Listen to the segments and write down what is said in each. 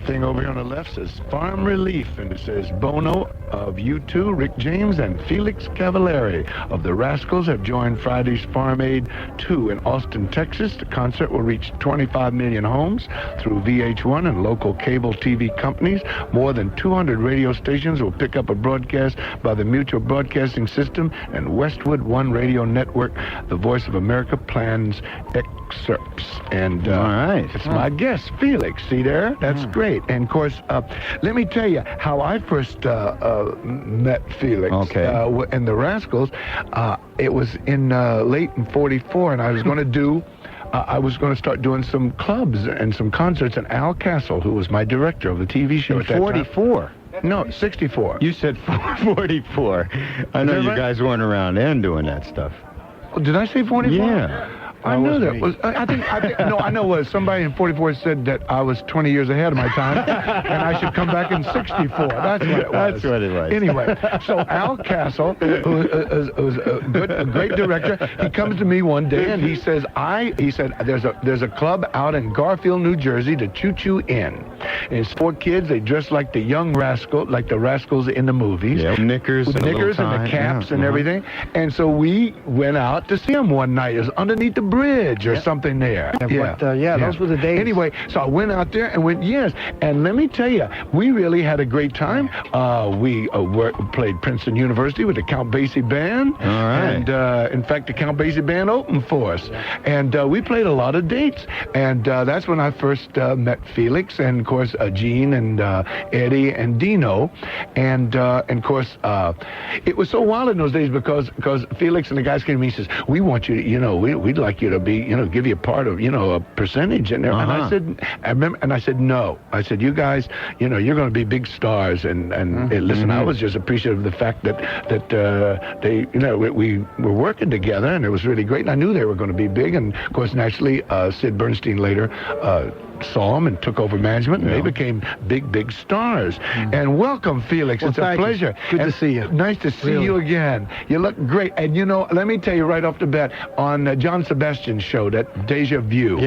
thing over here on the left says Farm Relief, and it says Bono of U2, Rick James, and Felix Cavaliere of the Rascals have joined Friday's Farm Aid 2 in Austin, Texas. The concert will reach 25 million homes through VH1 and local cable TV companies. More than 200 radio stations will pick up a broadcast by the Mutual Broadcasting System and Westwood One Radio Network. The Voice of America plans excerpts. And all right, it's my guest, Felix. See there? That's great. And of course, let me tell you how I first met Felix. Okay. And the Rascals. It was in late in '44, and I was going to do. I was going to start doing some clubs and some concerts, and Al Castle, who was my director of the TV show at that time. 44. No, 64. You said 44. I know you guys weren't around then doing that stuff. Oh, did I say 44? Yeah. I knew that. I think no, I know somebody in 44 said that I was 20 years ahead of my time, and I should come back in 64. That's what it was. That's what it was. Anyway, so Al Castle, who is a great director, he comes to me one day and he said, there's a club out in Garfield, New Jersey, the CHOO Inn. And it's 4 kids. They dress like the young rascal, like the Rascals in the movies. Yeah, knickers, with the knickers and the caps and everything. And so we went out to see them one night. It was underneath the bridge or something there. Those were the days. Anyway, so I went out there and went, yes. And let me tell you, we really had a great time. We played Princeton University with the Count Basie Band. All right. And in fact, the Count Basie Band opened for us. And we played a lot of dates. And that's when I first met Felix and, of course, Gene and Eddie and Dino. And of course, it was so wild in those days because Felix and the guys came to me and says, we want you to, we'd like you to be, give you a part of, a percentage in there. And I said, no. I said, you guys, you're going to be big stars. And listen, I was just appreciative of the fact that they, we were working together, and it was really great. And I knew they were going to be big. And of course, naturally, Sid Bernstein later saw them and took over management, and they became big stars. And welcome, Felix. Well, it's a pleasure. Good to see you. Nice to see you again. You look great. And let me tell you right off the bat, on John Sebastian's show, that Deja Vu,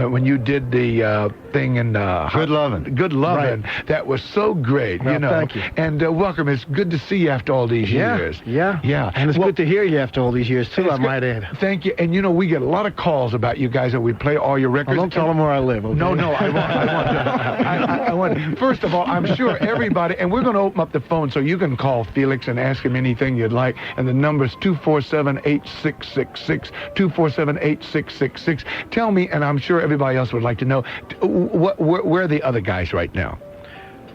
when you did the thing in Good Lovin'. Good Lovin', that was so great. Well, thank you. And welcome. It's good to see you after all these years. Yeah. And it's good to hear you after all these years too, I might add. Thank you. And we get a lot of calls about you guys, and we play all your records. Don't tell them where I live. Okay? No, I won't. I want. First of all, I'm sure everybody, and we're going to open up the phone so you can call Felix and ask him anything you'd like. And the number's 247-8666, 247-8666. Tell me, and I'm sure everybody else would like to know, where are the other guys right now?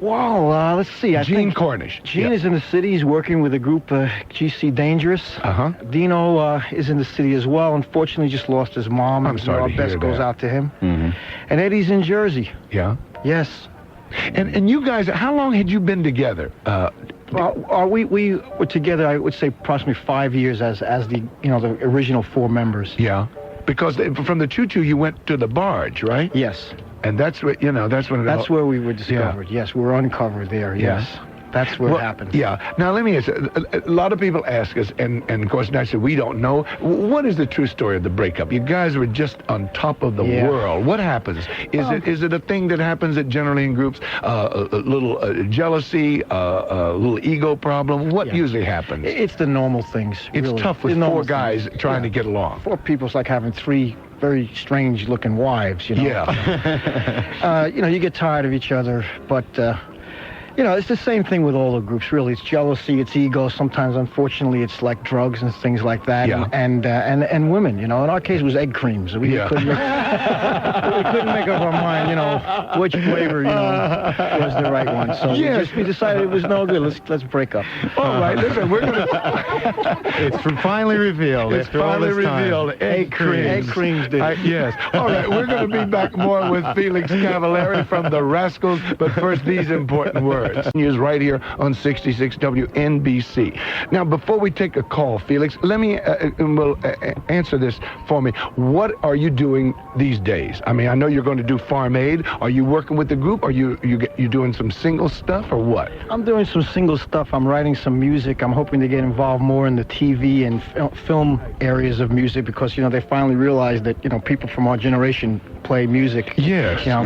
Well, let's see. I Gene think Cornish. Gene is in the city. He's working with a group, GC Dangerous. Dino is in the city as well. Unfortunately, just lost his mom. I'm sorry Our to hear best goes that. out to him. And Eddie's in Jersey. Yeah. Yes. And you guys, how long had you been together? We were together, I would say, approximately 5 years as the the original 4 members. Yeah. Because from the CHOO, you went to the barge, right? Yes. And that's what that's when that's where we were discovered. Yeah. Yes, we were uncovered there. Yes. That's where it happened. Yeah. Now, let me ask you, a lot of people ask us, and of course, naturally, we don't know. What is the true story of the breakup? You guys were just on top of the world. What happens? Is it a thing that happens generally in groups? A little jealousy, a little ego problem? What usually happens? It's the normal things. It's really. tough with 4 guys trying to get along. 4 people is like having 3 very strange-looking wives, Yeah. You get tired of each other, but... it's the same thing with all the groups, really. It's jealousy, it's ego. Sometimes, unfortunately, it's like drugs and things like that. Yeah. And women, In our case, it was egg creams. We couldn't make up our mind, which flavor, was the right one. So we decided it was no good. Let's break up. All right, listen, we're going to... It's finally revealed. It's finally revealed. Egg creams. Egg creams, dude. Yes. All right, we're going to be back more with Felix Cavaliere from the Rascals, but first, these important words. News right here on 66 WNBC. Now, before we take a call, Felix, let me answer this for me. What are you doing these days? I mean, I know you're going to do Farm Aid. Are you working with the group? Are you doing some single stuff or what? I'm doing some single stuff. I'm writing some music. I'm hoping to get involved more in the TV and film areas of music because, they finally realized that, people from our generation play music. Yes. You know,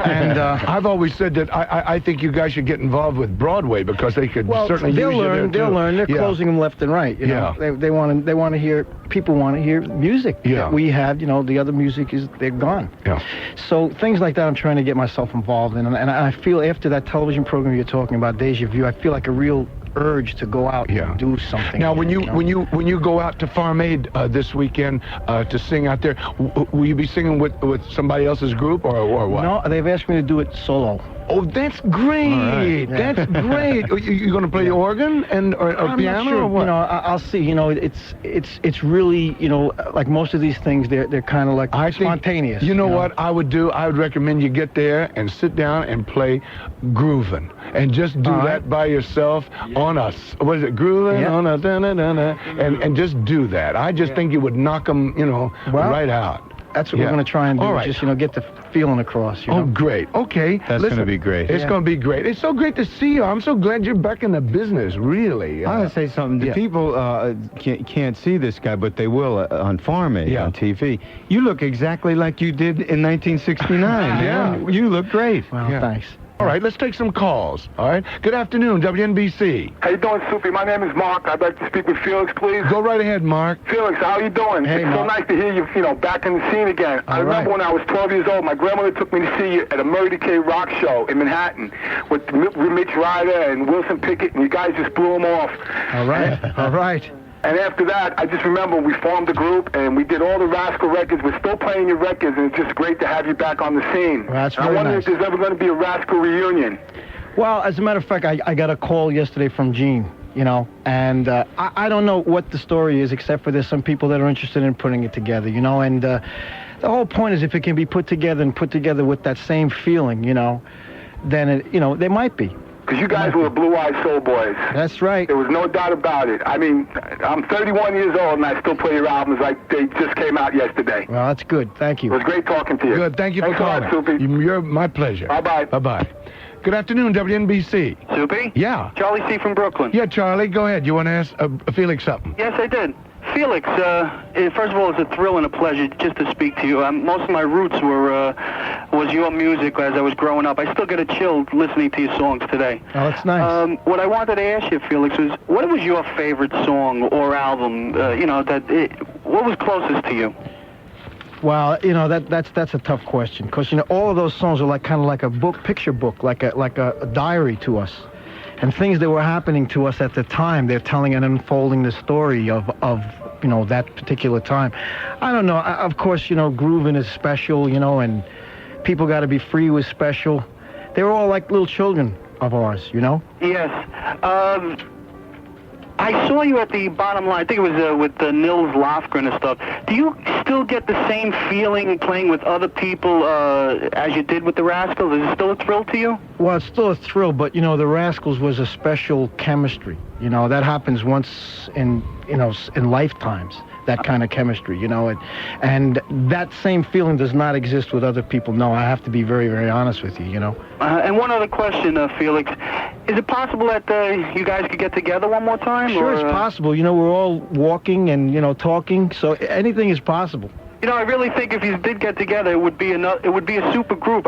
and I've always said that I think you guys should get involved with Broadway because they could certainly use you there, too. They'll learn. They're closing them left and right. You know? They want to hear. People want to hear music that we have. You know, the other music they're gone. Yeah. So things like that, I'm trying to get myself involved in, and I feel after that television program you're talking about, Deja Vu, I feel like a real urge to go out and do something. Now, when you go out to Farm Aid this weekend to sing out there, will you be singing with somebody else's group or what? No, they've asked me to do it solo. Oh, that's great! Right. That's great. You going to play the organ or piano not sure. or what? You know, I'll see. You know, it's really, you know, like most of these things, they're kind of like spontaneous. You know what I would do? I would recommend you get there and sit down and play groovin', and just do that by yourself on a what is it, groovin' on a da-na-na-na, and just do that. I just think you would knock them, you know, right out. That's what we're going to try and do. Right. Just, you know, get the feeling across. You know? Oh, great. Okay. That's going to be great. It's going to be great. It's so great to see you. I'm so glad you're back in the business, really. I want to say something. The people can't see this guy, but they will on Farm Aid on TV. You look exactly like you did in 1969. You look great. Well, thanks. All right, let's take some calls. All right. Good afternoon, WNBC. How you doing, Soupy? My name is Mark. I'd like to speak with Felix, please. Go right ahead, Mark. Felix, how you doing? Hey, it's so nice to hear you, you know, back in the scene again. I remember when I was 12 years old, my grandmother took me to see you at a Murray K. Rock show in Manhattan with Mitch Ryder and Wilson Pickett, and you guys just blew them off. All right. All right. And after that, I just remember we formed a group, and we did all the Rascal records. We're still playing your records, and it's just great to have you back on the scene. Well, that's I wonder if there's ever going to be a Rascal reunion. Well, as a matter of fact, I got a call yesterday from Gene, you know, and I don't know what the story is, except for there's some people that are interested in putting it together, you know, and the whole point is if it can be put together with that same feeling, you know, then, you know, they might be. Because you guys were Blue-Eyed Soul Boys. That's right. There was no doubt about it. I mean, I'm 31 years old, and I still play your albums like they just came out yesterday. Well, that's good. Thank you. It was great talking to you. Good. Thank you for calling. Soupy. You're my pleasure. Bye-bye. Bye-bye. Good afternoon, WNBC. Soupy? Yeah. Charlie C. from Brooklyn. Yeah, Charlie, go ahead. You want to ask Felix something? Yes, I did. Felix, first of all, it's a thrill and a pleasure just to speak to you. Most of my roots was your music as I was growing up. I still get a chill listening to your songs today. Oh, that's nice. What I wanted to ask you, Felix, was what was your favorite song or album? What was closest to you? Well, you know, that's a tough question because, you know, all of those songs are like kind of like a picture book, like a diary to us. And things that were happening to us at the time, they're telling and unfolding the story of you know, that particular time. I don't know. Of course, you know, grooving is special, you know, and People Gotta Be Free was special. They were all like little children of ours, you know? Yes. I saw you at the Bottom Line. I think it was with Nils Lofgren and stuff. Do you still get the same feeling playing with other people as you did with the Rascals? Is it still a thrill to you? Well, it's still a thrill, but, you know, the Rascals was a special chemistry. You know, that happens once in lifetimes, that kind of chemistry, you know. And that same feeling does not exist with other people. No, I have to be very, very honest with you, you know. And one other question, Felix. Is it possible that you guys could get together one more time? Sure, it's possible. You know, we're all walking and, you know, talking, so anything is possible. You know, I really think if you did get together, it would be a super group.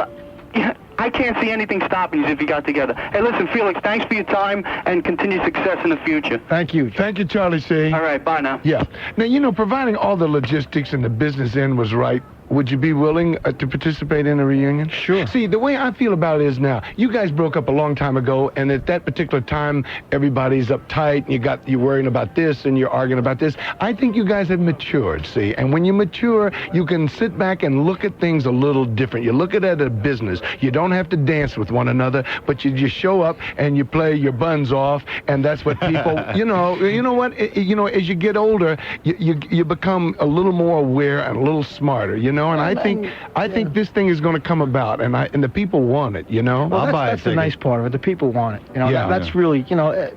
I can't see anything stopping you if you got together. Hey, listen, Felix, thanks for your time and continued success in the future. Thank you. Thank you, Charlie C. All right, bye now. Yeah. Now, you know, providing all the logistics and the business end was right, would you be willing to participate in a reunion? Sure. See, the way I feel about it is now, you guys broke up a long time ago, and at that particular time, everybody's uptight, and you're worrying about this, and you're arguing about this. I think you guys have matured, see? And when you mature, you can sit back and look at things a little different. You look at it as a business. You don't have to dance with one another, but you just show up and you play your buns off, and that's what people, you know what? As you get older, you become a little more aware and a little smarter, you know? And I think this thing is going to come about, and the people want it, you know? Well, that's the nice part of it. The people want it. You know, that's really, you know,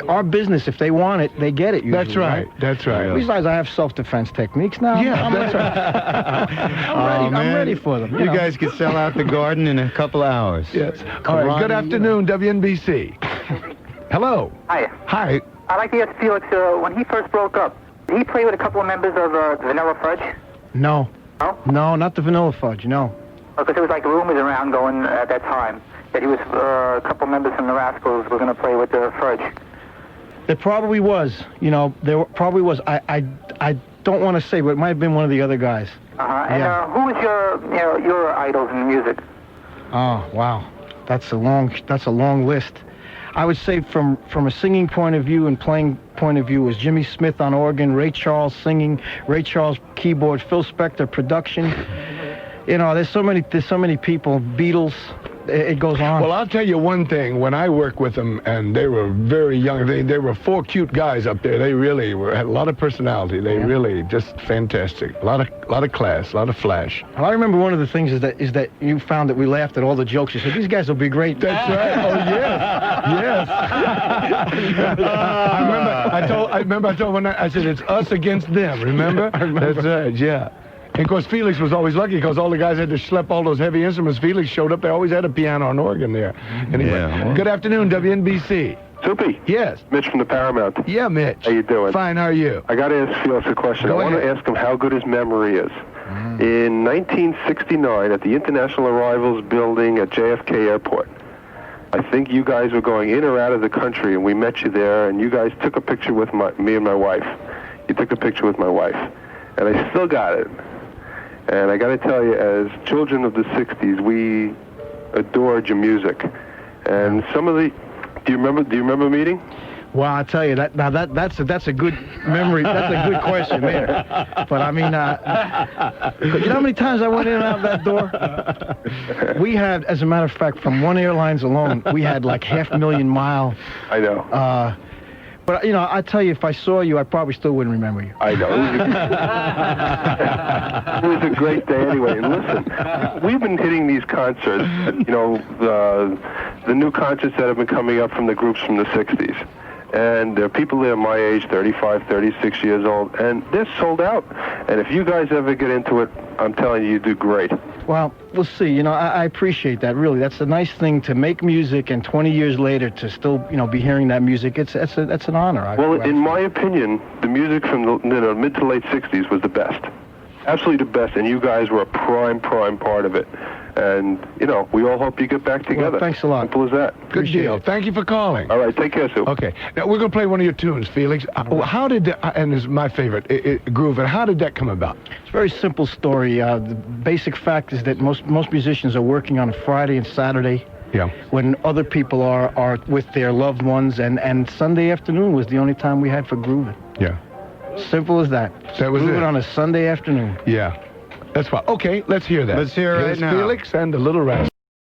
our business. If they want it, they get it usually. That's right. That's right. Besides, I have self-defense techniques now. Yeah, that's right. I'm ready for them. You guys could sell out the garden in a couple of hours. Yes. All right. Good afternoon, WNBC. Hello. Hi. Hi. I'd like to ask Felix, when he first broke up, did he play with a couple of members of Vanilla Fudge? No. No, not the Vanilla Fudge, no. Because there was like rumors around going at that time that he was a couple members from the Rascals were going to play with the Fudge. There probably was, there probably was. I don't want to say, but it might have been one of the other guys. And who was your idols in music? Oh, wow. That's a long list. I would say from a singing point of view and playing point of view was Jimmy Smith on organ, Ray Charles singing, Ray Charles keyboard, Phil Spector production. There's so many people, Beatles. It goes on. Well, I'll tell you one thing. When I worked with them, and they were very young, they were 4 cute guys up there. They really had a lot of personality. They really just fantastic. A lot of class, a lot of flash. Well, I remember one of the things is that you found that we laughed at all the jokes. You said these guys will be great. That's right. Oh yes, yes. I remember. I told one night. I said it's us against them. Remember? I remember. That's right. Yeah. And of course, Felix was always lucky because all the guys had to schlep all those heavy instruments. Felix showed up. They always had a piano and organ there. Anyway, good afternoon, WNBC. Soupy. Yes. Mitch from the Paramount. Yeah, Mitch. How you doing? Fine. How are you? I got to ask Felix a question. I want to ask him how good his memory is. In 1969, at the International Arrivals Building at JFK Airport, I think you guys were going in or out of the country, and we met you there, and you guys took a picture with me and my wife. You took a picture with my wife, and I still got it. And I got to tell you, as children of the 60s, we adored your music. And some of the... Do you remember meeting? Well, I tell you that's a good memory. That's a good question there. But I mean, you know how many times I went in and out of that door? We had, as a matter of fact, from One Airlines alone, we had like 500,000 mile. I know. But I tell you, if I saw you, I probably still wouldn't remember you. I know. It was a great day anyway. And listen, we've been hitting these concerts. The new concerts that have been coming up from the groups from the 60s. And there are people there my age, 35, 36 years old, and they're sold out. And if you guys ever get into it, I'm telling you, you do great. Well, we'll see. I appreciate that, really. That's a nice thing to make music, and 20 years later to still, be hearing that music. That's an honor. Well, in my opinion, the music from the mid to late 60s was the best. Absolutely the best, and you guys were a prime part of it. And, we all hope you get back together. Well, thanks a lot. Simple as that. Good deal. Thank you for calling. All right, take care, Sue. Okay. Now, we're going to play one of your tunes, Felix. How did, and this is my favorite, Groove, and how did that come about? It's a very simple story. The basic fact is that most musicians are working on a Friday and Saturday. Yeah. When other people are with their loved ones, and Sunday afternoon was the only time we had for grooving. Yeah. Simple as that. That was grooving it. on a Sunday afternoon. Yeah. That's fine. Okay, let's hear that. Let's hear it right Here's now. Felix and the Little Rascals.